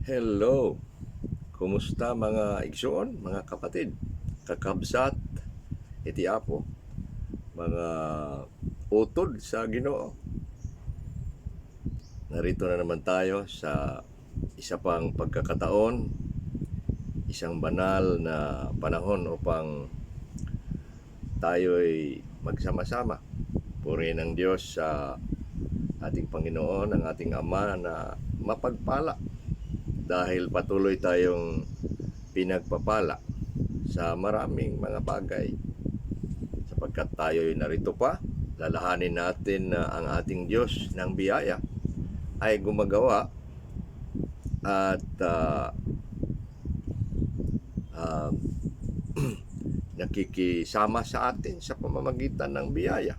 Hello! Kumusta mga igsoon, mga kapatid, kakabsat, iti apo, mga utod sa Ginoo. Narito na naman tayo sa isa pang pagkakataon, isang banal na panahon upang tayo'y magsama-sama. Purihin ang Diyos sa ating Panginoon, ang ating Ama na mapagpala dahil patuloy tayong pinagpapala sa maraming mga bagay. Sapagkat tayo'y narito pa, lalahanin natin na ang ating Diyos ng biyaya ay gumagawa at nakikisama sa atin sa pamamagitan ng biyaya.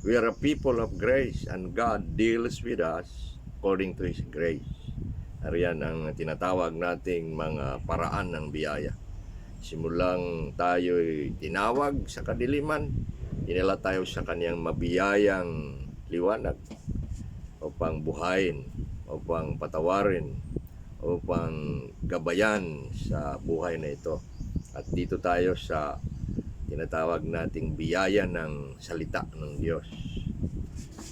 We are a people of grace and God deals with us according to His grace. Ariyan ang tinatawag nating mga paraan ng biyaya. Simulang tayo'y tinawag sa kadiliman, dinala tayo sa kaniyang mabiyayang liwanag upang buhayin, upang patawarin, upang gabayan sa buhay na ito. At dito tayo sa tinatawag nating biyaya ng salita ng Diyos.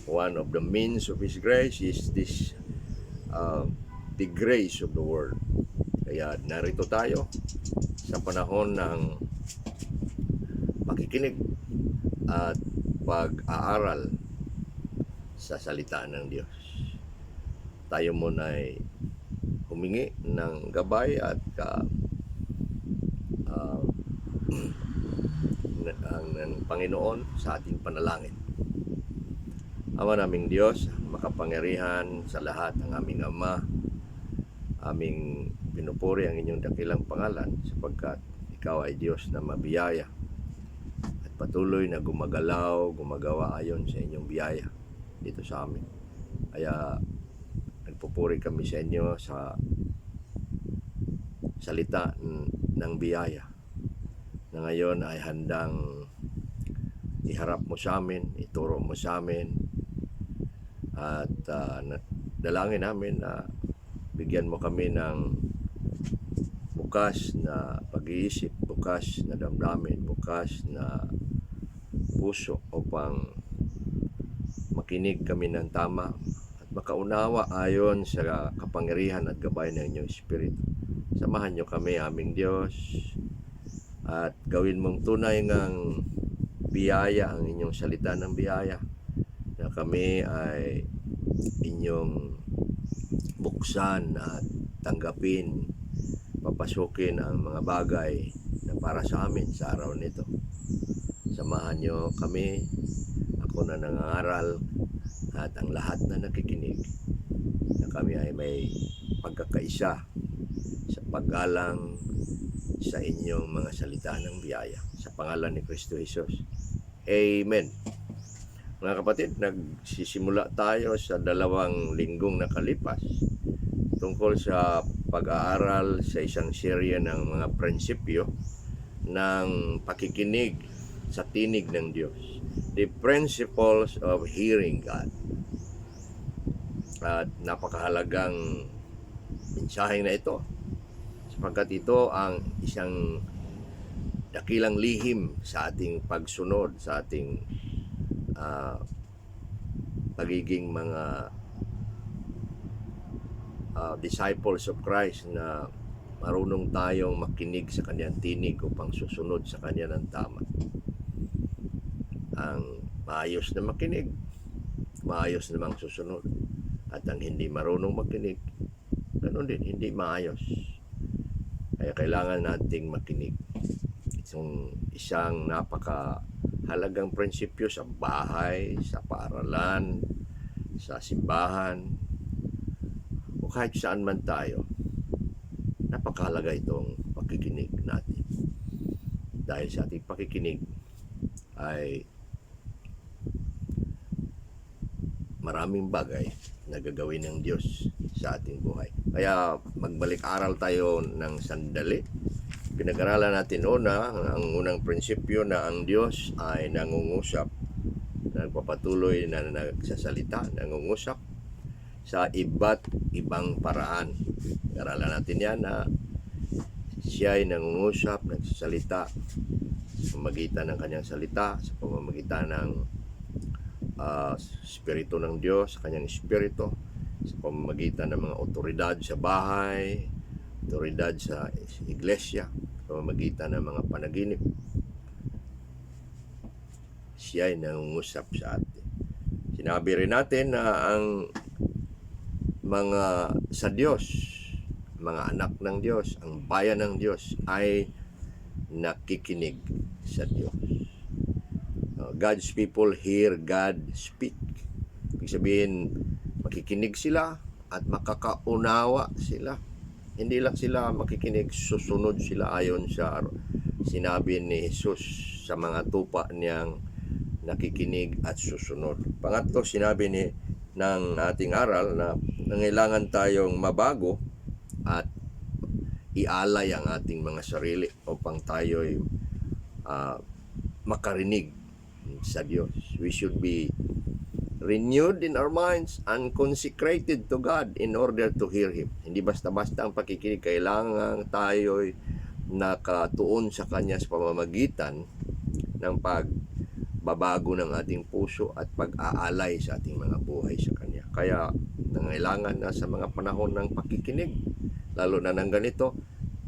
One of the means of His grace is this the grace of the Word. Kaya narito tayo sa panahon ng pakikinig at pag-aaral sa salita ng Diyos. Tayo muna ay humingi ng gabay at ang Panginoon sa ating panalangin. Ama naming Diyos, makapangyarihan sa lahat, ang aming Ama, aming pinupuri ang inyong dakilang pangalan sapagkat ikaw ay Diyos na mabiyaya at patuloy na gumagalaw, gumagawa ayon sa inyong biyaya dito sa amin. Kaya nagpupuri kami sa inyo sa salita ng biyaya na ngayon ay handang iharap mo sa amin, ituro mo sa amin, at dalangin namin na bigyan mo kami ng bukas na pag-iisip, bukas na damdamin, bukas na puso upang makinig kami ng tama at makaunawa ayon sa kapangyarihan at gabay ng inyong Espiritu. Samahan nyo kami, aming Diyos, at gawin mong tunay ngang biyaya ang inyong salita ng biyaya na kami ay inyong buksan at tanggapin, papasukin ang mga bagay na para sa amin sa araw nito. Samahan nyo kami, ako na nangangaral at ang lahat na nakikinig, na kami ay may pagkakaisa sa paggalang sa inyong mga salita ng biyaya. Sa pangalan ni Kristo Jesus. Amen. Mga kapatid, nagsisimula tayo sa 2 linggong nakalipas tungkol sa pag-aaral sa isang serye ng mga prinsipyo ng pakikinig sa tinig ng Diyos. The principles of hearing God. At napakahalagang mensahe na ito sapagkat ito ang isang dakilang lihim sa ating pagsunod, sa ating pagiging mga disciples of Christ, na marunong tayong makinig sa kanyang tinig upang susunod sa kanya ng tama. Ang maayos na makinig, maayos namang susunod. At ang hindi marunong makinig, ganoon din, hindi maayos. Kaya kailangan nating makinig. Itong isang napakahalagang prinsipyo sa bahay, sa paaralan, sa simbahan, o kahit saan man tayo. Napakahalaga itong pakikinig natin. Dahil sa ating pakikinig ay maraming bagay na gagawin ng Diyos sa ating buhay. Kaya magbalik-aral tayo ng sandali. Pinag-aralan natin ang unang prinsipyo na ang Diyos ay nangungusap, nagpapatuloy na nagsasalita, nangungusap. sa iba't ibang paraan. Aralan natin yan na siya ay nangungusap, nagsasalita sa pamamagitan ng kanyang salita, sa pamamagitan ng Espiritu ng Diyos, sa kanyang Espiritu, sa pamamagitan ng mga otoridad sa bahay, otoridad sa iglesia, sa pamamagitan ng mga panaginip. Siya ay nangungusap sa atin. Sinabi rin natin na ang mga sa Diyos, mga anak ng Diyos, ang bayan ng Diyos ay nakikinig sa Diyos. God's people hear God speak. Ibig sabihin, makikinig sila at makakaunawa sila. Hindi lang sila makikinig, susunod sila ayon sa sinabi ni Jesus sa mga tupa niyang nakikinig at susunod. Pangatlo, sinabi ng ating aral na nangailangan tayong mabago at ialay ang ating mga sarili upang tayo'y makarinig sa Diyos. We should be renewed in our minds and consecrated to God in order to hear Him. Hindi basta-basta ang pakikinig. Kailangan tayo'y nakatuon sa Kanya sa pamamagitan ng pagbabago ng ating puso at pag-aalay sa ating mga buhay sa Kanya. Kaya nangailangan na sa mga panahon ng pakikinig, lalo na ng ganito,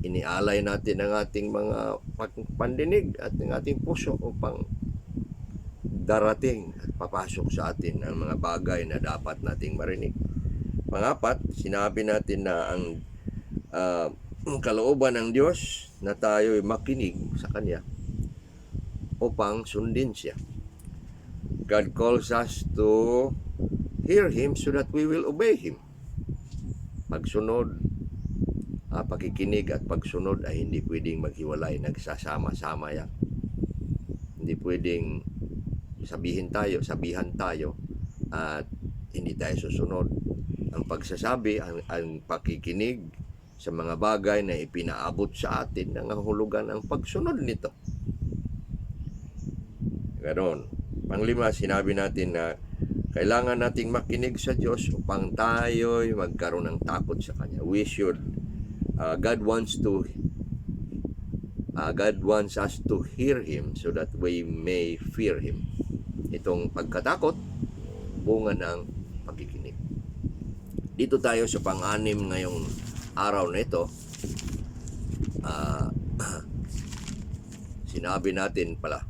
inialay natin ang ating mga pandinig at ang ating puso upang darating at papasok sa atin ang mga bagay na dapat nating marinig. Pangapat, sinabi natin na ang kalooban ng Diyos na tayo'y makinig sa Kanya upang sundin siya. God calls us to hear Him so that we will obey Him. Pagsunod, pakikinig at pagsunod ay hindi pwedeng maghiwalay, nagsasama-sama yan. Hindi pwedeng sabihan tayo at hindi tayo susunod. Ang pagsasabi, ang pakikinig sa mga bagay na ipinaabot sa atin, nangangahulugan ang pagsunod nito. Ganon. Panglima, sinabi natin na kailangan nating makinig sa Diyos upang tayo'y magkaroon ng takot sa Kanya. We should, God wants us to hear Him so that we may fear Him. Itong pagkatakot, bunga ng pagkikinig. Dito tayo sa pang-anim ngayong araw na ito. Sinabi natin pala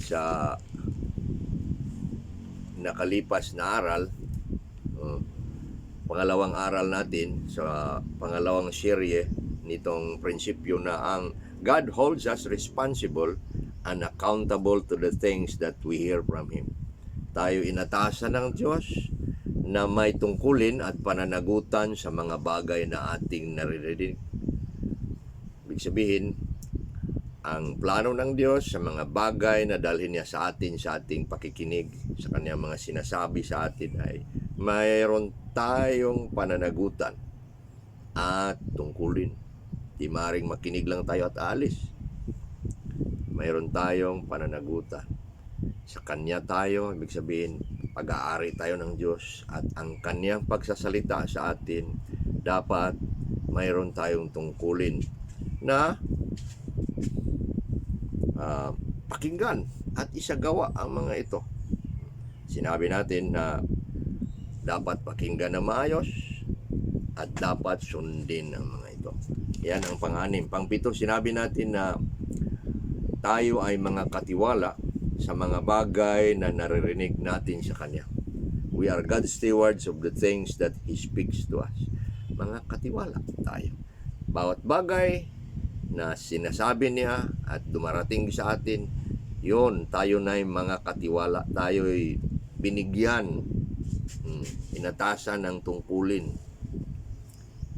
sa nakalipas na aral, pangalawang aral natin sa pangalawang serye nitong prinsipyo na ang God holds us responsible and accountable to the things that we hear from Him. Tayo inatasan ng Diyos na may tungkulin at pananagutan sa mga bagay na ating naririnig. Ibig sabihin, ang plano ng Diyos sa mga bagay na dalhin niya sa atin sa ating pakikinig, sa Kanyang mga sinasabi sa atin ay mayroon tayong pananagutan at tungkulin. Di maring makinig lang tayo at aalis. Mayroon tayong pananagutan. Sa Kanya tayo, ibig sabihin, pag-aari tayo ng Diyos at ang Kanyang pagsasalita sa atin, dapat mayroon tayong tungkulin na pakinggan at isagawa ang mga ito. Sinabi natin na dapat pakinggan na maayos at dapat sundin ang mga ito. Yan ang pang-anim. Pang-pito, sinabi natin na tayo ay mga katiwala sa mga bagay na naririnig natin sa Kanya. We are God's stewards of the things that He speaks to us. Mga katiwala tayo. Bawat bagay na sinasabi niya at dumarating sa atin, yun, tayo na yung mga katiwala. Tayo'y binigyan, inatasan ng tungkulin.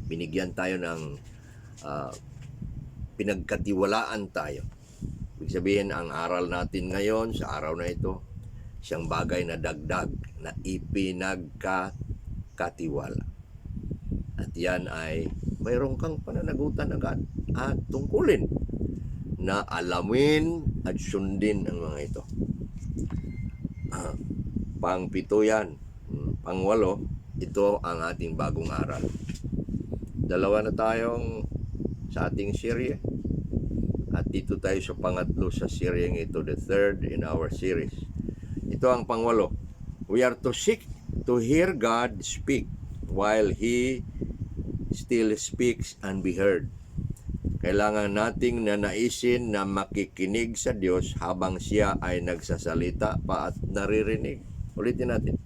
Binigyan tayo ng pinagkatiwalaan tayo. Ibig sabihin, ang aral natin ngayon sa araw na ito, siyang bagay na dagdag na ipinagkatiwala. At yan ay mayroon kang pananagutan agad at tungkulin na alamin at sundin ang mga ito. Pang-7 yan. Pang-8, ito ang ating bagong aral. Dalawa na tayong sa ating serye. At dito tayo sa pangatlo sa seryeng ito, the third in our series. Ito ang pang-8. We are to seek to hear God speak while He still speaks and be heard. Kailangan nating nanaisin na makikinig sa Diyos habang Siya ay nagsasalita pa at naririnig. Ulitin natin.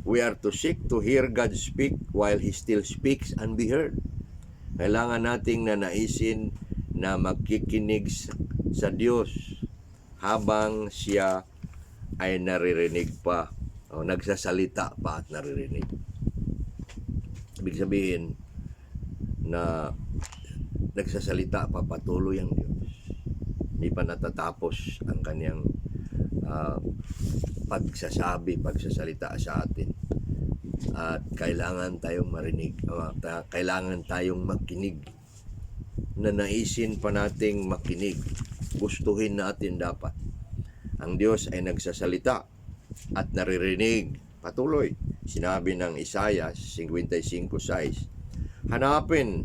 We are to seek to hear God speak while He still speaks and be heard. Kailangan nating nanaisin na makikinig sa Diyos habang Siya ay naririnig pa o nagsasalita pa at naririnig. Ibig sabihin na nagsasalita pa patuloy ang Diyos. Hindi pa natatapos ang kanyang pagsasalita sa atin. At kailangan tayong marinig, kailangan tayong makinig. Nanaisin pa nating makinig. Gustuhin natin dapat. Ang Diyos ay nagsasalita at naririnig patuloy. Sinabi ng Isaiah 55:6, hanapin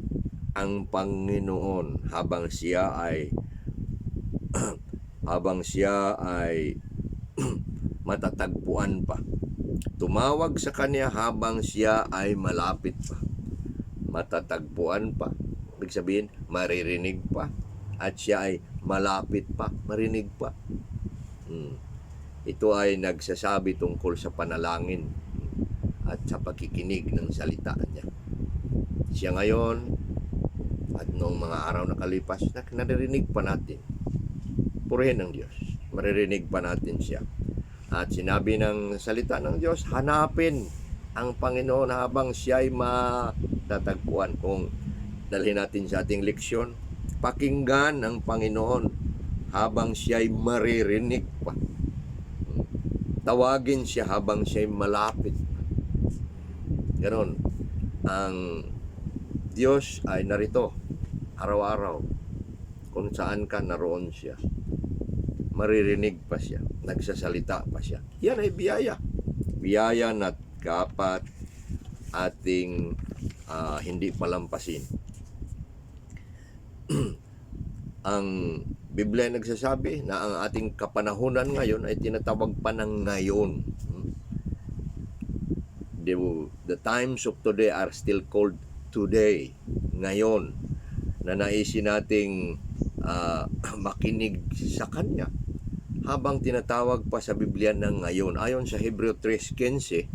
ang Panginoon habang siya ay matatagpuan pa. Tumawag sa kanya habang siya ay malapit pa. Matatagpuan pa. Ibig sabihin, maririnig pa. At siya ay malapit pa, marinig pa. Ito ay nagsasabi tungkol sa panalangin at sa pagkikinig ng salita niya. Siya ngayon at noong mga araw na kalipas, naririnig pa natin. Purihin ng Diyos. Maririnig pa natin siya. At sinabi ng salita ng Diyos, hanapin ang Panginoon habang siya ay matatagpuan. Kung dalhin natin sa ating leksyon, pakinggan ang Panginoon habang siya ay maririnig pa. Tawagin siya habang siya ay malapit. Ganon. Ang Diyos ay narito araw-araw. Kung saan ka, naroon siya. Maririnig pa siya. Nagsasalita pa siya. Yan ay biyaya. Biyaya na dapat ating hindi palampasin. Ang Biblia ay nagsasabi na ang ating kapanahunan ngayon ay tinatawag pa ng ngayon. The times of today are still called today, ngayon, na naisin nating makinig sa Kanya habang tinatawag pa sa Biblia ng ngayon. Ayon sa Hebreo 3:15,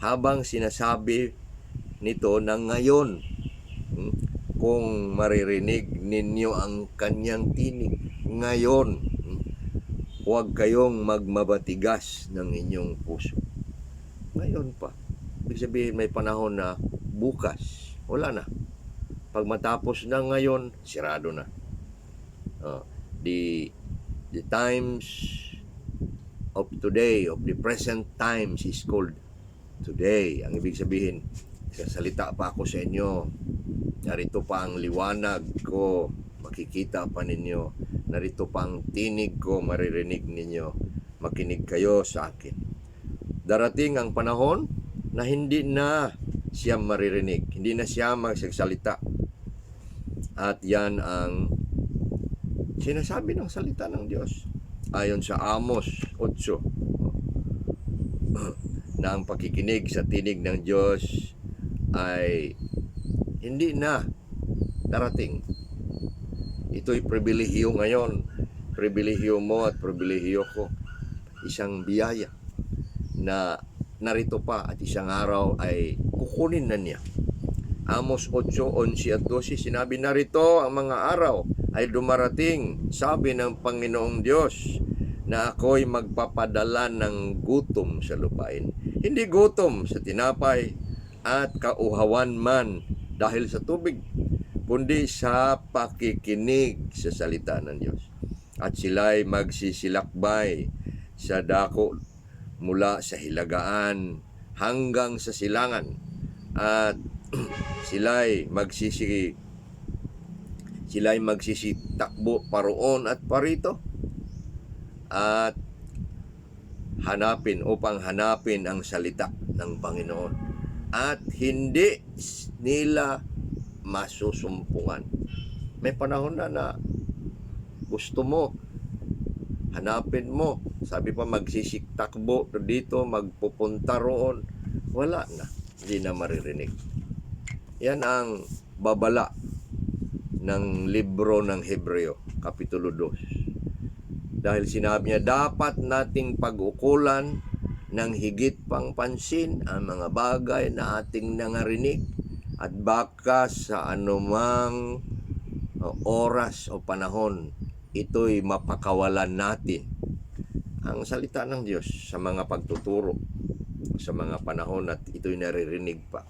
habang sinasabi nito ng ngayon, kung maririnig ninyo ang Kanyang tinig ngayon, huwag kayong magmabatigas ng inyong puso. Ngayon pa. Ibig sabihin may panahon na bukas, wala na. Pag matapos na ngayon, sirado na. The times of today, of the present times is called today. Ang ibig sabihin, sasalita pa ako sa inyo. Narito pa ang liwanag ko, makikita pa ninyo. Narito pa ang tinig ko, maririnig ninyo. Makinig kayo sa akin. Darating ang panahon na hindi na siya maririnig, hindi na siya magsasalita. At yan ang sinasabi ng salita ng Diyos. Ayon sa Amos 8, na ang pakikinig sa tinig ng Diyos ay hindi na darating. Ito'y pribilehiyo ngayon. Pribilehiyo mo at pribilehiyo ko. Isang biyaya na narito pa at isang araw ay kukunin na niya. Amos 8:11 at 12, sinabi, narito ang mga araw ay dumarating, sabi ng Panginoong Diyos, na ako'y magpapadala ng gutom sa lupain. Hindi gutom sa tinapay at kauhawan man dahil sa tubig, kundi sa pakikinig sa salita ng Diyos. At sila'y magsisilakbay sa dako mula sa hilagaan hanggang sa silangan. At sila'y magsisitakbo, sila'y magsisitakbo paroon at parito. At upang hanapin ang salita ng Panginoon at hindi nila masusumpungan. May panahon na gusto mo, hanapin mo, sabi pa magsisiktakbo dito, magpupunta roon, wala na, hindi na maririnig. Yan ang babala ng libro ng Hebreo, Kapitulo 2. Dahil sinabi niya, dapat nating pag-ukulan ng higit pang pansin ang mga bagay na ating nangarinig at baka sa anumang oras o panahon ito'y mapakawalan natin. Ang salita ng Diyos sa mga pagtuturo sa mga panahon at ito'y naririnig pa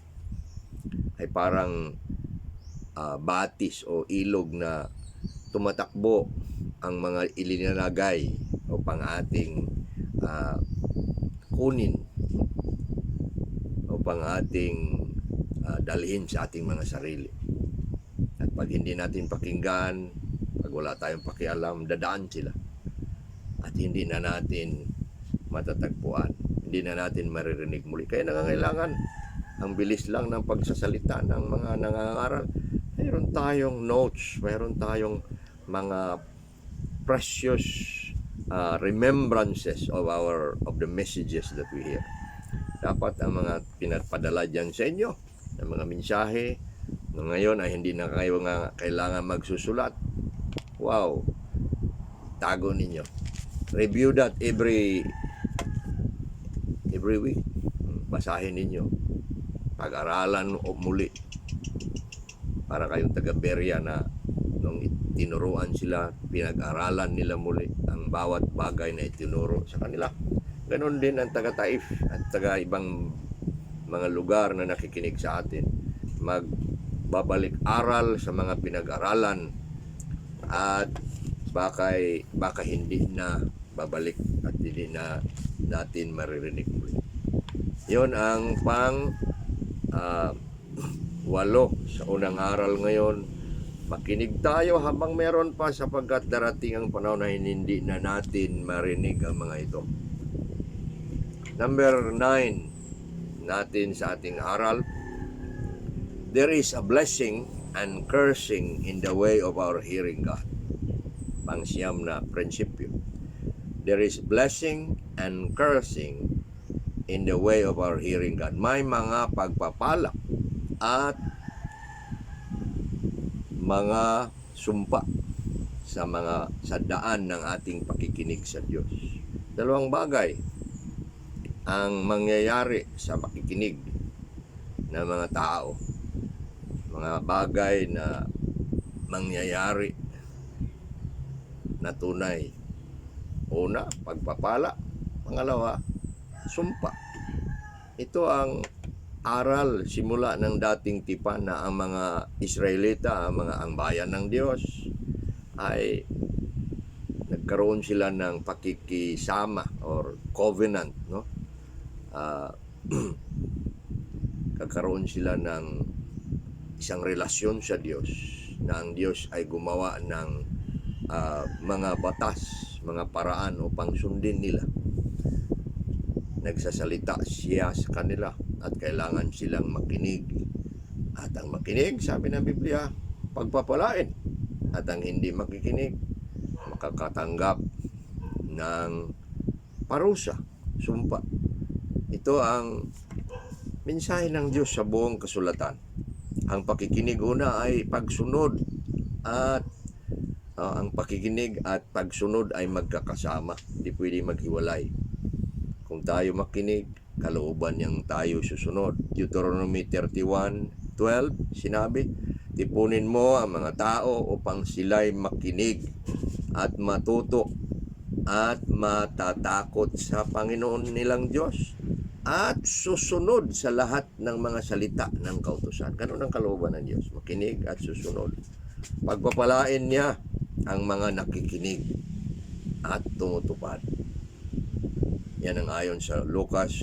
ay parang batis o ilog na tumatakbo ang mga ilinalagay upang ating kunin, upang ating dalhin sa ating mga sarili. At pag hindi natin pakinggan, pag wala tayong pakialam, dadaan sila. At hindi na natin matatagpuan, hindi na natin maririnig muli. Kaya nangangailangan, ang bilis lang ng pagsasalita ng mga nangangaral. Mayroon tayong notes, mayroon tayong mga precious remembrances of the messages that we hear. Dapat ang mga pinapadala dyan sa inyo, ng mga mensahe, ngayon ay hindi na kayo nga kailangan magsusulat. Wow! Tago ninyo. Review that every week. Basahin ninyo. Pag-aralan muli. Para kayong taga-Berea na nung tinuruan sila, pinag-aralan nila muli ang bawat bagay na itinuro sa kanila. Ganon din ang taga-Taif at taga-ibang mga lugar na nakikinig sa atin. Magbabalik aral sa mga pinag-aralan at baka hindi na babalik at hindi na natin maririnig muli. Yon ang walo sa unang aral ngayon. Makinig tayo habang meron pa sapagkat darating ang panahon na hindi na natin marinig ang mga ito. Number 9 natin sa ating aral. There is a blessing and cursing in the way of our hearing God. Pangsiyam na prinsipyo. There is blessing and cursing in the way of our hearing God. May mga pagpapala at mga sumpa sa daan ng ating pakikinig sa Diyos. Dalawang bagay ang mangyayari sa pakikinig ng mga tao. Mga bagay na mangyayari na tunay. Una, pagpapala. Pangalawa, sumpa. Ito ang aral simula ng dating tipan na ang mga Israelita, ang bayan ng Diyos ay nagkaroon sila ng pakikisama or covenant, no? Kagkaroon sila ng isang relasyon sa Diyos na ang Diyos ay gumawa ng mga batas, mga paraan upang sundin nila. Nagsasalita siya sa kanila at kailangan silang makinig. At ang makinig, sabi ng Biblia, pagpapalain. At ang hindi makikinig, makakatanggap ng parusa, sumpa. Ito ang mensahe ng Diyos sa buong kasulatan. Ang pakikinig una ay pagsunod at ang pakikinig at pagsunod ay magkakasama. Hindi pwede maghiwalay. Kung tayo makinig, kalooban niyang tayo susunod. Deuteronomy 31:12, sinabi, tipunin mo ang mga tao upang sila'y makinig at matuto at matatakot sa Panginoon nilang Diyos at susunod sa lahat ng mga salita ng kautusan. Ganun ang kalooban ng Diyos, makinig at susunod. Pagpapalain niya ang mga nakikinig at tumutupad. Yan ang ayon sa Lucas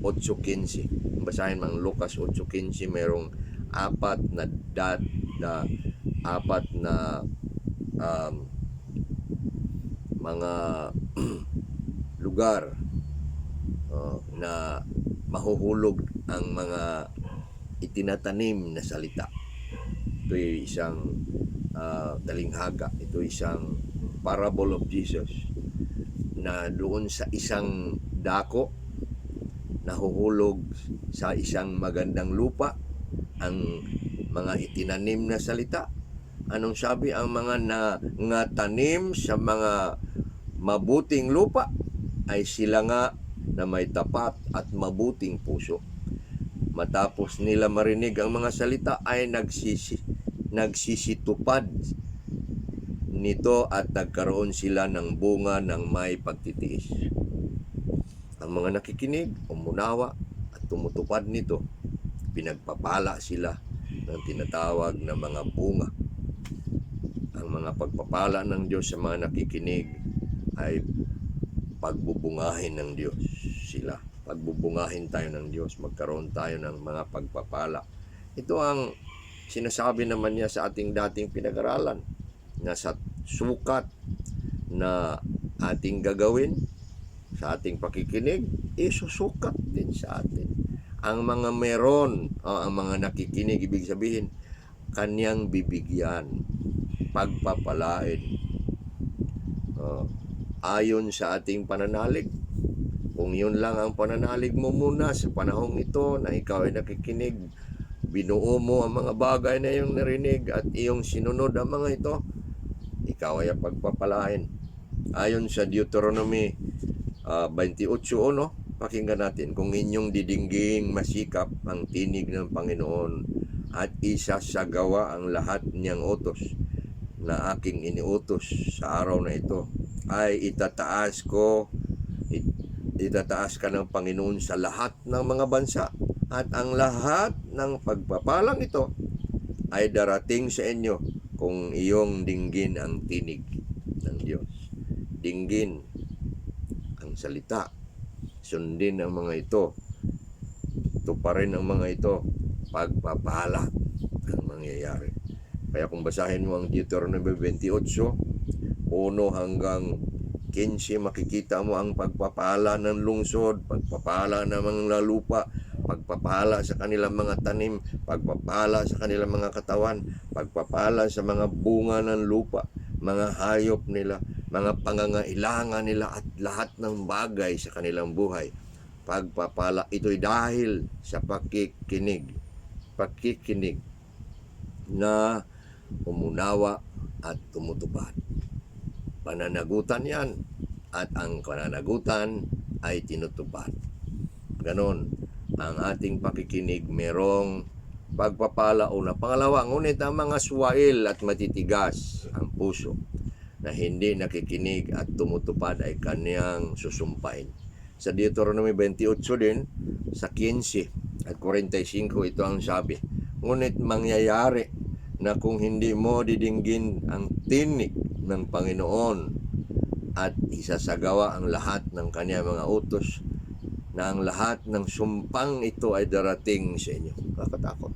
8:15. Basahin mo ang Lucas 8:15, mayroong apat na mga lugar na mahuhulog ang mga itinatanim na salita. Ito'y isang talinghaga. Ito isang parable of Jesus na doon sa isang dako nahuhulog sa isang magandang lupa ang mga itinanim na salita. Anong sabi? Ang mga nangatanim sa mga mabuting lupa ay sila nga na may tapat at mabuting puso. Matapos nila marinig ang mga salita ay nagsisitupad nito at nagkaroon sila ng bunga ng may pagtitiis. Ang mga nakikinig, umunawa at tumutupad nito, pinagpapala sila ng tinatawag na mga bunga. Ang mga pagpapala ng Diyos sa mga nakikinig ay pagbubungahin ng Diyos sila. Pagbubungahin tayo ng Diyos, magkaroon tayo ng mga pagpapala. Ito ang sinasabi naman niya sa ating dating pinag-aralan, na sa sukat na ating gagawin sa ating pakikinig, isusukat din sa atin. Ang mga meron, ang mga nakikinig, ibig sabihin, kanyang bibigyan, pagpapalain. Ayon sa ating pananalig, kung yun lang ang pananalig mo muna sa panahong ito na ikaw ay nakikinig, binuo mo ang mga bagay na iyong narinig at iyong sinunod ang mga ito, ikaw ay pagpapalain. Ayon sa Deuteronomy 28:1, pakinggan natin, kung inyong didingging masikap ang tinig ng Panginoon at isasagawa ang lahat niyang utos na aking iniutos sa araw na ito, ay itataas ka ng Panginoon sa lahat ng mga bansa, at ang lahat ng pagpapalang ito ay darating sa inyo kung iyong dinggin ang tinig ng Diyos. Dinggin ang salita, sundin ang mga ito, tuparin ang mga ito, pagpapala ang mangyayari. Kaya kung basahin mo ang Deuteronomy 28, 1 hanggang 15, makikita mo ang pagpapala ng lungsod, pagpapala ng mga lupa, pagpapala sa kanilang mga tanim, pagpapala sa kanilang mga katawan, pagpapala sa mga bunga ng lupa, mga hayop nila, mga pangangailangan nila at lahat ng bagay sa kanilang buhay. Pagpapala ito'y dahil sa pakikinig na umunawa at tumutupad. Pananagutan yan, at ang pananagutan ay tinutupad. Ganon ang ating pakikinig, merong pagpapala una. Pangalawa, ngunit ang mga suwail at matitigas ang puso na hindi nakikinig at tumutupad ay kaniyang susumpain. Sa Deuteronomy 28 din, sa 15 at 45, ito ang sabi, ngunit mangyayari na kung hindi mo didinggin ang tinig ng Panginoon at isasagawa ang lahat ng kanyang mga utos, na ang lahat ng sumpang ito ay darating sa inyo. Kakatakot.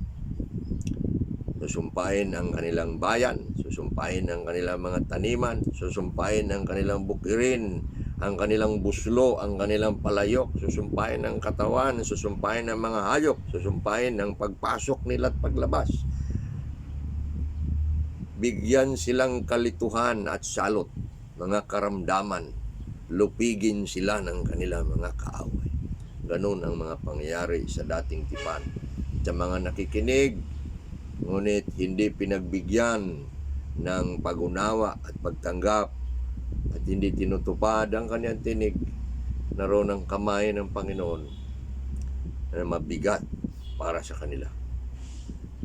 Susumpahin ang kanilang bayan, susumpahin ang kanilang mga taniman, susumpahin ang kanilang bukirin, ang kanilang buslo, ang kanilang palayok, susumpahin ang katawan, susumpahin ang mga hayop, susumpahin ang pagpasok nila at paglabas. Bigyan silang kalituhan at salot, mga karamdaman, lupigin sila ng kanilang mga kaaway. Ganun ang mga pangyayari sa dating tipan. Sa mga nakikinig, ngunit hindi pinagbigyan ng pag-unawa at pagtanggap at hindi tinutupad ang kanyang tinig, naroon ang kamay ng Panginoon na mabigat para sa kanila.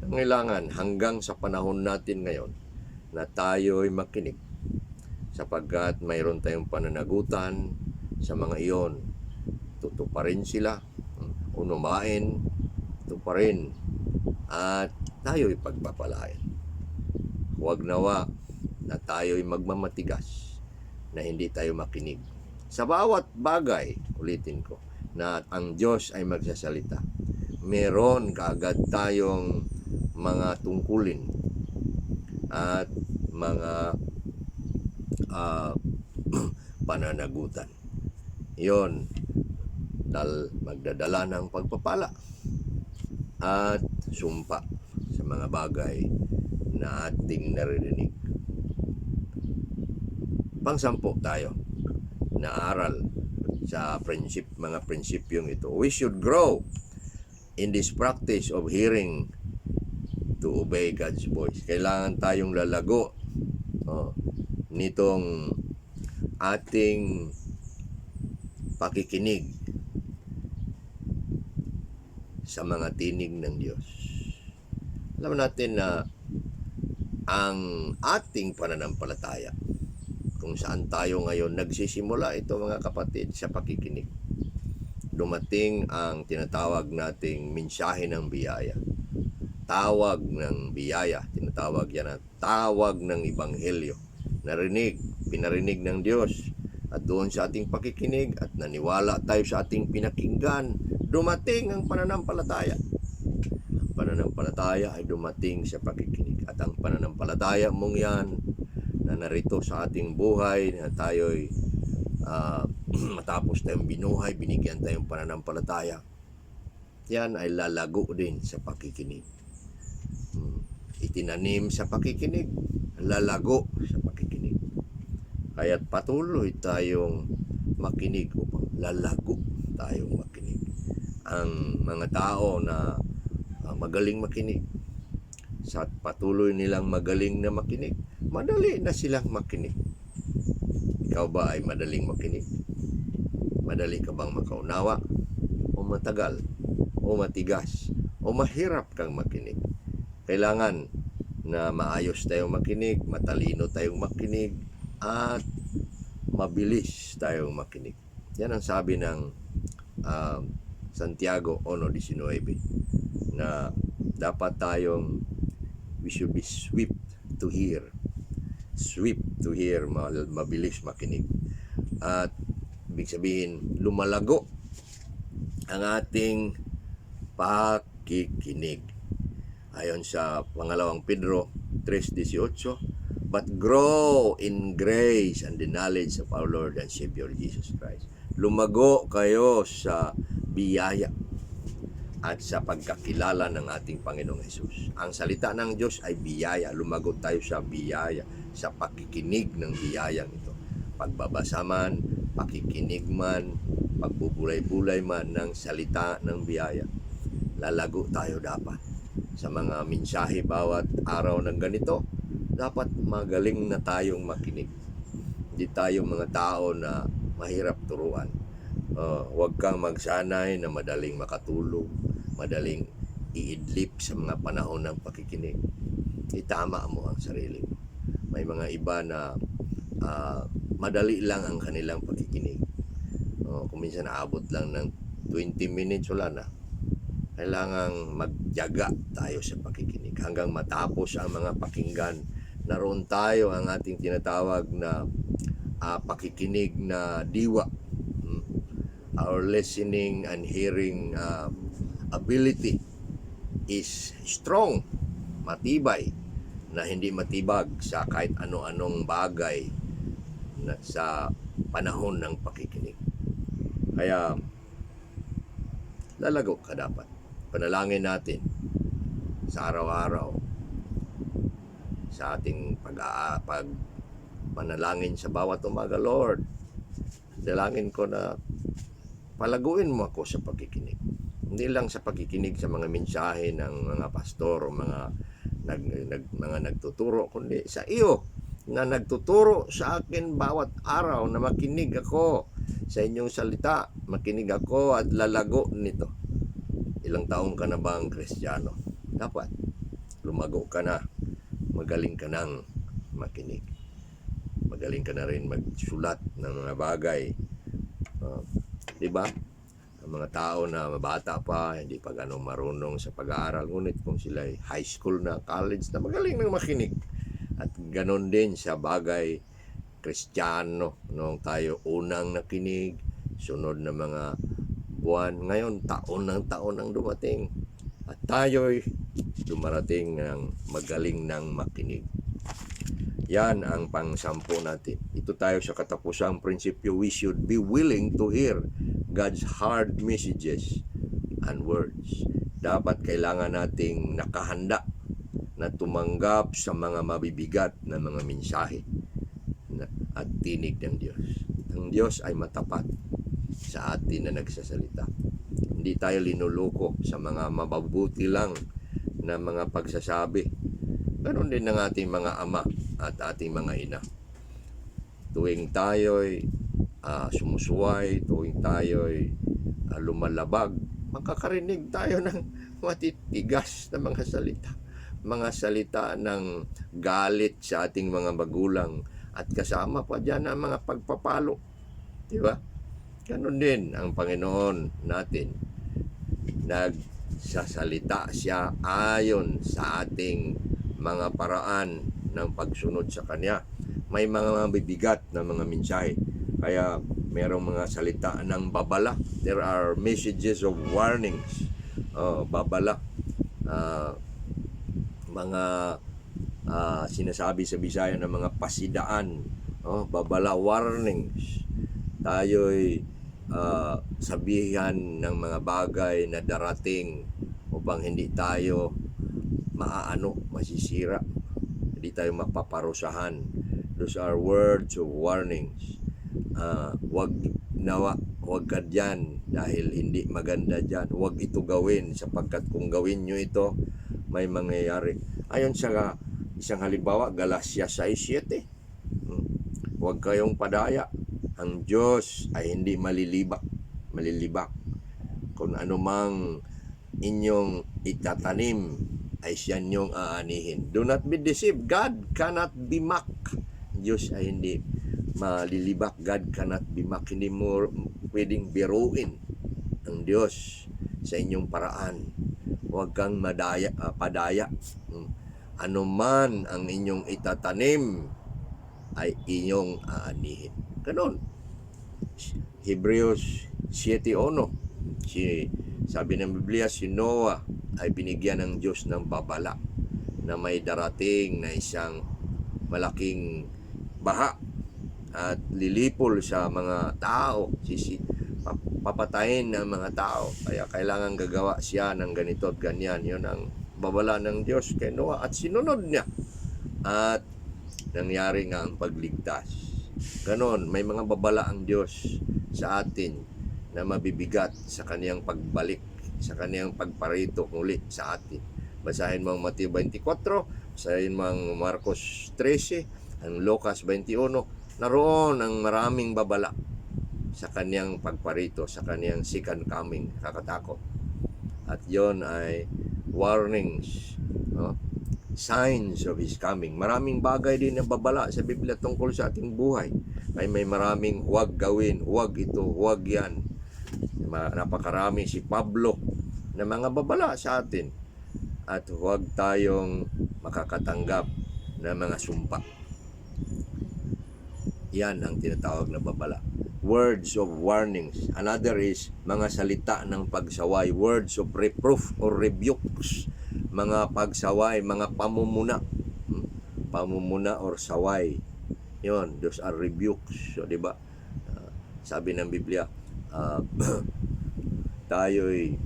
Kailangan hanggang sa panahon natin ngayon na tayo'y makinig, sapagkat mayroon tayong pananagutan sa mga iyon. Tutuparin sila, unumain, tuparin, at tayo'y pagpapalain. Huwag nawa na tayo'y magmamatigas, na hindi tayo makinig. Sa bawat bagay, ulitin ko, na ang Diyos ay magsasalita, meron kaagad tayong mga tungkulin at mga pananagutan. Yon, magdadala ng pagpapala at sumpa sa mga bagay na ating naririnig. Pangsampu tayo na aral sa mga prinsipyong ito. We should grow in this practice of hearing to obey God's voice. Kailangan tayong lalago nitong ating pakikinig sa mga tinig ng Diyos. Alam natin na ang ating pananampalataya, kung saan tayo ngayon nagsisimula, ito mga kapatid, sa pakikinig. Dumating ang tinatawag nating mensahe ng biyaya. Tawag ng biyaya, tinatawag yan na tawag ng Ebanghelyo. Pinarinig ng Diyos. At doon sa ating pakikinig at naniwala tayo sa ating pinakinggan, dumating ang pananampalataya. Ang pananampalataya ay dumating sa pakikinig. At ang pananampalataya mong yan na narito sa ating buhay, na tayo'y matapos tayong binuhay, binigyan tayong pananampalataya, yan ay lalago din sa pakikinig. Itinanim sa pakikinig, lalago sa pakikinig. Kaya't patuloy tayong makinig upang lalago tayong makinig. Ang mga tao na magaling makinig, sa patuloy nilang magaling na makinig, madali na silang makinig. Ikaw ba ay madaling makinig? Madali ka bang makaunawa? O matagal? O matigas? O mahirap kang makinig? Kailangan na maayos tayong makinig, matalino tayong makinig, at mabilis tayong makinig. Yan ang sabi ng Santiago 1:19 na dapat tayong we should be swift to hear. Swift to hear, mabilis makinig. At ibig sabihin, lumalago ang ating pakikinig. Ayon sa pangalawang Pedro 3:18, but grow in grace and the knowledge of our Lord and Savior Jesus Christ. Lumago kayo sa biyaya at sa pagkakilala ng ating Panginoong Hesus. Ang salita ng Diyos ay biyaya. Lumago tayo sa biyaya, sa pakikinig ng biyayang ito. Pagbabasa man, pakikinig man, pagbubulay-bulay man ng salita ng biyaya. Lalago tayo dapat sa mga mensahe bawat araw ng ganito. Dapat magaling na tayong makinig. Hindi tayo mga tao na mahirap turuan. Huwag kang magsanay na madaling makatulog, madaling iidlip sa mga panahon ng pakikinig. Itama mo ang sarili mo. May mga iba na madali lang ang kanilang pakikinig. Kung minsan naabot lang ng 20 minutes, wala na. Kailangang magtiyaga tayo sa pakikinig hanggang matapos ang mga pakinggan. Naroon tayo ang ating tinatawag na pakikinig na diwa. Our listening and hearing ability is strong, matibay, na hindi matibag sa kahit ano-anong bagay na sa panahon ng pakikinig. Kaya lalago ka dapat. Panalangin natin sa araw-araw sa ating panalangin sa bawat umaga. Lord, dalangin ko na palaguin mo ako sa pakikinig. Hindi lang sa pakikinig sa mga mensahe ng mga pastor o mga nagtuturo, kundi sa iyo na nagtuturo sa akin bawat araw na makinig ako sa inyong salita. Makinig ako at lalago nito. Ilang taong ka na ba ang Kristiyano? Dapat lumago ka na. Magaling ka nang makinig. Magaling ka na rin magsulat ng mga bagay. Diba? Ang mga tao na mabata pa, hindi pa ganong marunong sa pag-aaral, ngunit kung sila ay high school na, college na, magaling nang makinig. At ganon din sa bagay Kristiyano, noong tayo unang nakinig, sunod na mga buwan, ngayon taon ng taon ang dumating. At tayo'y dumarating ng magaling ng makinig. Yan ang pang-10 natin. Ito tayo sa katapusang prinsipyo. We should be willing to hear God's hard messages and words. Dapat kailangan nating nakahanda na tumanggap sa mga mabibigat na mga mensahe at tinig ng Diyos. Ang Diyos ay matapat sa atin na nagsasalita. Hindi tayo linuloko sa mga mababuti lang na mga pagsasabi. Ganon din ng ating mga ama at ating mga ina. Tuwing tayo'y sumusuway, tuwing tayo'y lumalabag, makakarinig tayo ng matitigas na mga salita. Mga salita ng galit sa ating mga magulang at kasama pa dyan ang mga pagpapalo. Diba? Ganon din ang Panginoon natin. Nagsasalita siya ayon sa ating mga paraan ng pagsunod sa Kanya. May mga mabibigat na mga mensahe. Kaya merong mga salita ng babala. There are messages of warnings. Babala. Mga sinasabi sa Bisaya ng mga pasidaan. Babala warnings. Tayo'y sabihan ng mga bagay na darating upang hindi tayo masisira. Hindi tayo mapaparusahan. Those are words of warnings. Huwag ka dyan dahil hindi maganda dyan. Huwag ito gawin sapagkat kung gawin nyo ito, may mangyayari. Ayon sa isang halimbawa, Galatia 6:7. Huwag kayong padaya. Ang Diyos ay hindi malilibak. Kung anumang inyong itatanim ay siya niyong aanihin. Do not be deceived. God cannot be mocked. Diyos ay hindi malilibak. God cannot be mocked. Hindi mo pwedeng biruin ang Diyos sa inyong paraan. Huwag kang padaya. Ano man ang inyong itatanim ay inyong aanihin. Ganon. Hebrews 7:1. Sabi ng Biblia, si Noah ay binigyan ng Diyos ng babala na may darating na isang malaking baha at lilipol sa mga tao. Papatayin ng mga tao. Kaya kailangan gagawa siya ng ganito at ganyan. Yun ang babala ng Diyos kay Noah at sinunod niya. At nangyari nga ang pagligtas. Ganon, may mga babala ang Diyos sa atin na mabibigat sa kaniyang pagbalik, sa kaniyang pagparito muli sa atin. Basahin mo ang Mateo 24, basahin mo ang Marcos 13, ang Lucas 21. Naroon ang maraming babala sa kaniyang pagparito, sa kaniyang second coming. Kakatakot. At yon ay warnings, signs of His coming. Maraming bagay din na babala sa Biblia tungkol sa ating buhay. Ay may maraming huwag gawin, huwag ito, huwag yan. Napakarami si Pablo na mga babala sa atin. At huwag tayong makakatanggap ng mga sumpa. Yan ang tinatawag na babala. Words of warnings. Another is mga salita ng pagsaway. Words of reproof or rebukes. Mga pagsaway, mga pamumuna. Pamumuna or saway. Yon, those are rebukes. So, di ba? Sabi ng Biblia, tayo'y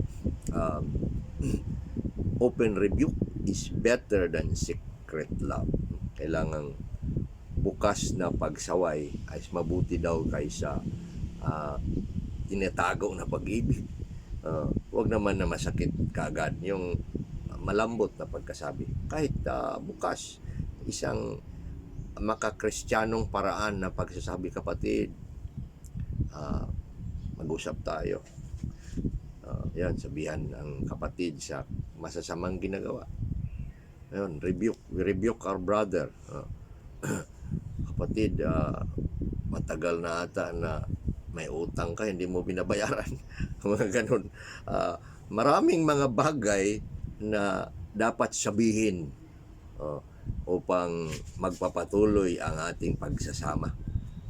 open rebuke is better than secret love. Kailangang bukas na pagsaway ay mabuti daw kaysa tinatago na pag-ibig. Huwag naman na masakit kaagad. Yung malambot na pagkasabi. Kahit bukas, isang makakristyanong paraan na pagsasabi, kapatid, mag-usap tayo. Yan, sabihan ang kapatid sa masasamang ginagawa. Ayun, we rebuke our brother. Kapatid, matagal na ata na may utang ka, hindi mo binabayaran. Mga ganun. Maraming mga bagay na dapat sabihin upang magpapatuloy ang ating pagsasama.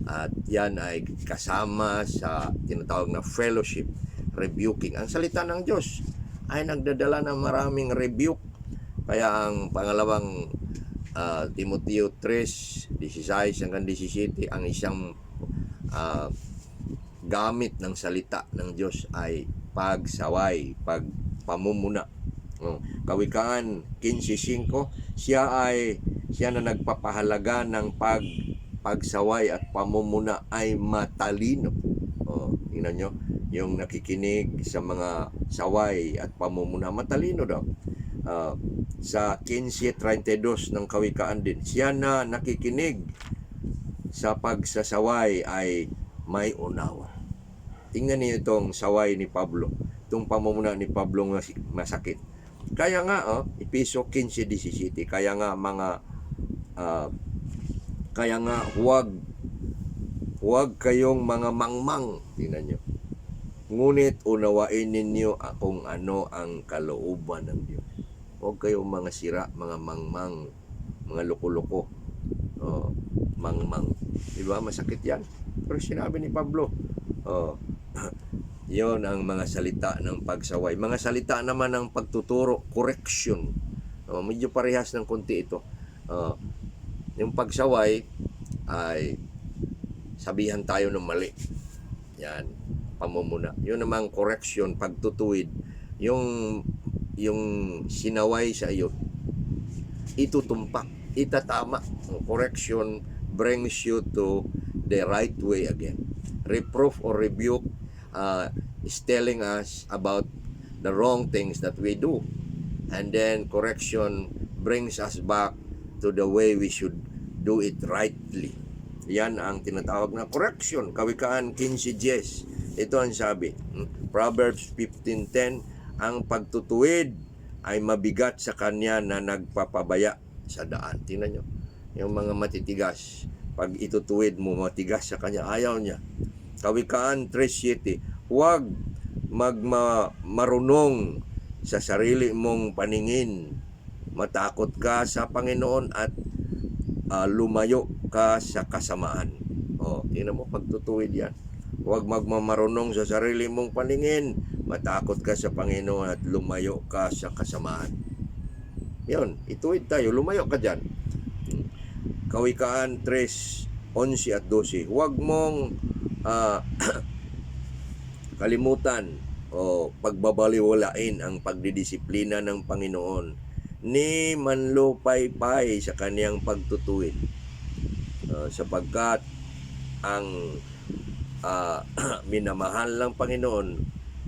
At yan ay kasama sa tinatawag na fellowship, rebuking. Ang salita ng Diyos ay nagdadala ng maraming rebuke. Kaya ang pangalawang Timoteo 3:16 hanggang 17 ang isang gamit ng salita ng Diyos ay pagsaway, pagpamumuna. Kawikaan 15:5, siya na nagpapahalaga ng pagsaway at pamumuna ay matalino. Tingnan nyo, yung nakikinig sa mga saway at pamumuna, matalino daw. Sa 15:32 ng kawikaan din, siya na nakikinig sa pagsasaway ay may unawa. Tingnan niyo itong saway ni Pablo, itong pamumuna ni Pablo masakit. Kaya nga, Efeso 15:17, kaya nga huwag kayong mga mangmang, tingnan nyo. Ngunit unawain ninyo kung ano ang kalooban ng Diyos. Huwag kayong mga sira, mga mangmang, mga loko-loko. Mangmang. Diba? Masakit yan. Pero sinabi ni Pablo, yon ang mga salita ng pagsaway. Mga salita naman ng pagtuturo, correction. Medyo parehas ng konti ito. Yung pagsaway ay sabihan tayo ng mali. Yan, pamumuna. Yun namang correction, pagtutuwid. Yung sinaway sa iyo, itutumpak, itatama. Correction brings you to the right way again. Reproof or rebuke is telling us about the wrong things that we do, and then correction brings us back to the way we should do it rightly. Yan ang tinatawag na correction. Kawikaan 15:10, ito ang sabi. Proverbs 15:10, ang pagtutuwid ay mabigat sa kanya na nagpapabaya sa daan. Tingnan nyo, yung mga matitigas, pag itutuwid mo, matigas sa kanya, ayaw niya. Kawikaan 3:7, huwag marunong sa sarili mong paningin. Matakot ka sa Panginoon at lumayo ka sa kasamaan. Tingnan mo, pagtutuwid yan. Huwag marunong sa sarili mong paningin. Matakot ka sa Panginoon at lumayo ka sa kasamaan. Yun, ituwid tayo, lumayo ka dyan. Kawikaan 3:11 at 12, huwag mong kalimutan o pagbabaliwalain ang pagdidisiplina ng Panginoon, ni manlupaypay sa kaniyang pagtutuwid, sapagkat ang minamahal ng Panginoon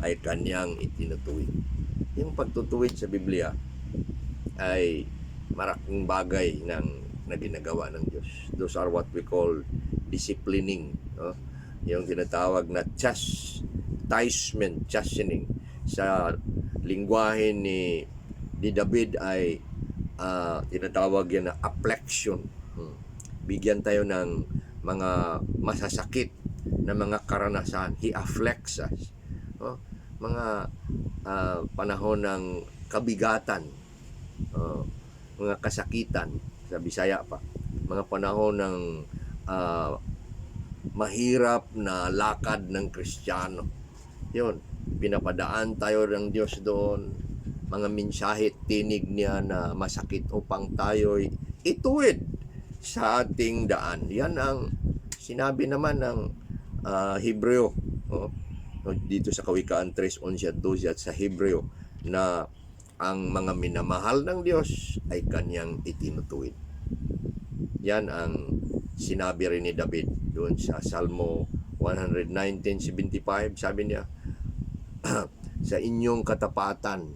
ay kaniyang itinutuwid. Yung pagtutuwid sa Biblia ay maraking bagay na ginagawa ng Diyos. Those are what we call disciplining, yung tinatawag na chastisement, chastening. Sa lingwahe ni David ay tinatawag yan na affliction. Bigyan tayo ng mga masasakit na mga karanasan. He afflicts us. Mga panahon ng kabigatan, mga kasakitan, sa Bisaya pa, mga panahon ng mahirap na lakad ng Kristiyano. Yun, pinapadaan tayo ng Diyos doon, mga mensahe, tinig niya na masakit upang tayo'y ituwid sa ating daan. Yan ang sinabi naman ng Hebreo, dito sa Kawikaan 3:11 at 12 at sa Hebreo, na ang mga minamahal ng Diyos ay kaniyang itinutuwid. Yan ang sinabi rin ni David doon sa Salmo 119:75. Sabi niya, sa inyong katapatan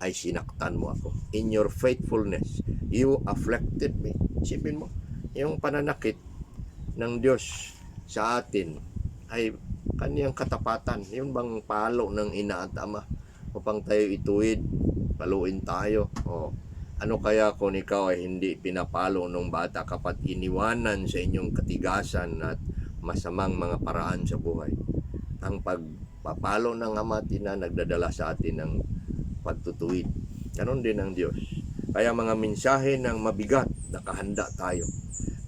ay sinaktan mo ako. In your faithfulness, you afflicted me. Isipin mo, yung pananakit ng Diyos sa atin ay kaniyang katapatan. Yung bang palo ng ina at ama upang tayo ituwid, paluin tayo. Ano kaya kung ikaw ay hindi pinapalo nung bata kapat iniwanan sa inyong katigasan at masamang mga paraan sa buhay? Ang pagpapalo ng ama at ina nagdadala sa atin ng pagtutuwid. Ganon din ang Diyos. Kaya mga mensahe ng mabigat, nakahanda tayo.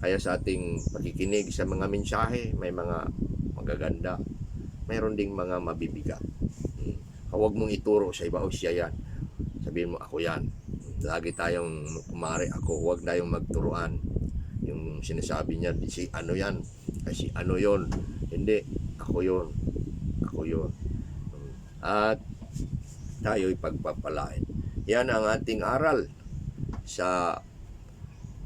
Kaya sa ating pakikinig sa mga mensahe, may mga magaganda, mayroon ding mga mabibigat. Huwag mong ituro sa iba, siya yan. Sabihin mo, ako yan. Lagi tayong kumari ako, huwag tayong magturuan. Yung sinasabi niya, si ano yan, si ano yon. Hindi, ako yun, ako yun. At tayo'y pagpapalain. Yan ang ating aral sa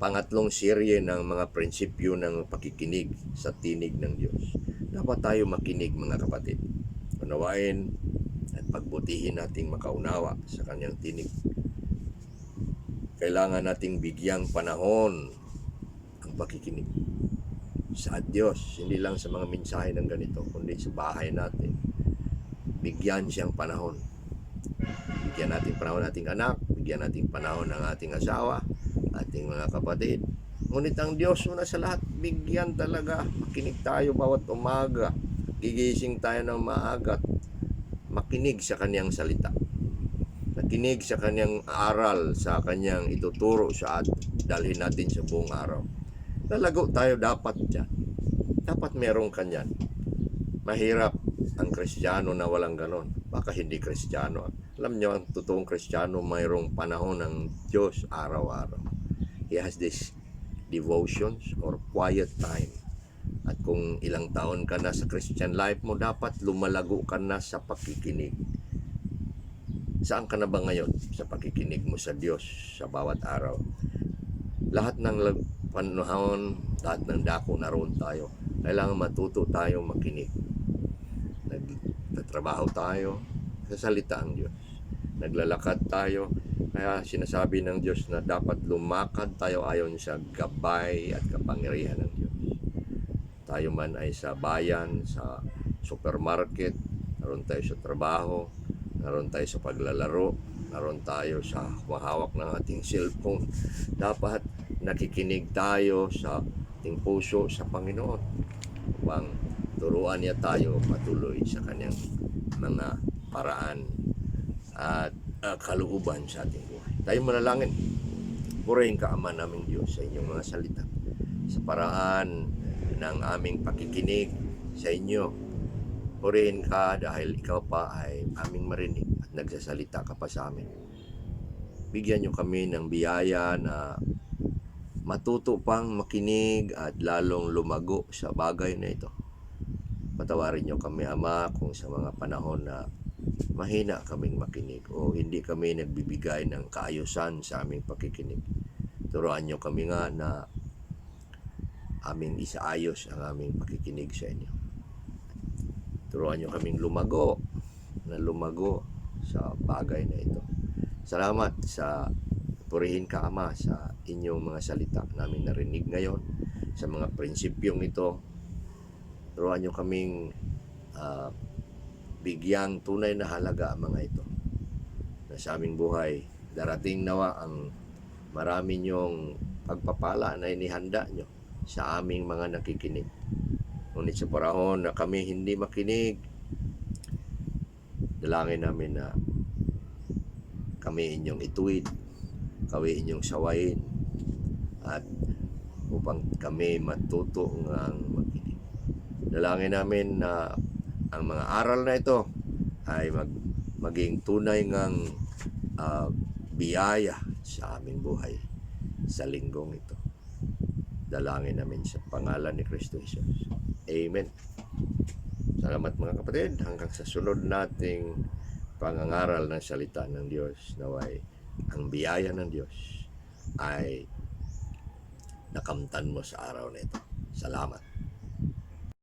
pangatlong serye ng mga prinsipyo ng pakikinig sa tinig ng Diyos. Dapat tayo makinig, mga kapatid. Unawain at pagbutihin nating makaunawa sa kanyang tinig. Kailangan nating bigyang panahon ang pakikinig sa Diyos, hindi lang sa mga mensahe ng ganito, kundi sa bahay natin. Bigyan siyang panahon. Bigyan natin panahon ating anak, bigyan natin panahon ng ating asawa, ating mga kapatid. Ngunit ang Diyos, una sa lahat, bigyan talaga. Makinig tayo bawat umaga. Gigising tayo ng maaga. Makinig sa kanyang salita. Makinig sa kanyang aral, sa kanyang ituturo sa atin. Dalhin natin sa buong araw. Lalago tayo dapat dyan. Dapat merong kanyan. Mahirap ang Kristiyano na walang ganon. Baka hindi Kristiyano. Alam nyo, ang totoong Kristiyano mayroong panahon ng Diyos araw-araw. He has this devotions or quiet time. At kung ilang taon ka na sa Christian life mo, dapat lumalago ka na sa pakikinig. Saan ka na ba ngayon sa pakikinig mo sa Diyos sa bawat araw? Lahat ng panahon, lahat ng dako naroon tayo. Kailangan matuto tayo makinig. Nagtatrabaho tayo sa salita ang Diyos. Naglalakad tayo. Kaya sinasabi ng Diyos na dapat lumakad tayo ayon sa gabay at kapangyarihan ng Diyos. Tayo man ay sa bayan, sa supermarket, naroon tayo sa trabaho, naroon tayo sa paglalaro, naroon tayo sa humahawak ng ating cellphone. Dapat nakikinig tayo sa ating puso sa Panginoon upang turuan niya tayo patuloy sa kanyang mga paraan at kalooban sa ating buhay. Tayo manalangin. Purihin ka, Ama naming Diyos, sa inyong mga salita. Sa paraan ng aming pakikinig sa inyo, purihin ka dahil ikaw pa ay aming marinig at nagsasalita ka pa sa amin. Bigyan niyo kami ng biyaya na matuto pang makinig at lalong lumago sa bagay na ito. Patawarin niyo kami, Ama, kung sa mga panahon na mahina kaming makinig o hindi kami nagbibigay ng kaayusan sa aming pakikinig. Turuan niyo kami nga na aming isaayos ang aming pakikinig sa inyo. Turuan niyo kaming lumago sa bagay na ito. Salamat sa purihin ka, Ama, sa inyong mga salita namin narinig ngayon, sa mga prinsipyong ito. Turuan niyo kaming bigyang tunay na halaga ang mga ito. Na sa aming buhay, darating nawa ang marami niyong pagpapala na inihanda niyo sa aming mga nakikinig. Ngunit sa panahon na kami hindi makinig, dalangin namin na kami inyong ituwid, kami inyong sawayin, at upang kami matuto ng makinig. Dalangin namin na ang mga aral na ito ay maging tunay ngang biyaya sa aming buhay sa linggong ito. Dalangin namin sa pangalan ni Kristo Jesus. Amen. Salamat mga kapatid. Hanggang sa sunod nating pangangaral ng salita ng Diyos, naway ang biyaya ng Diyos ay nakamtan mo sa araw na ito. Salamat.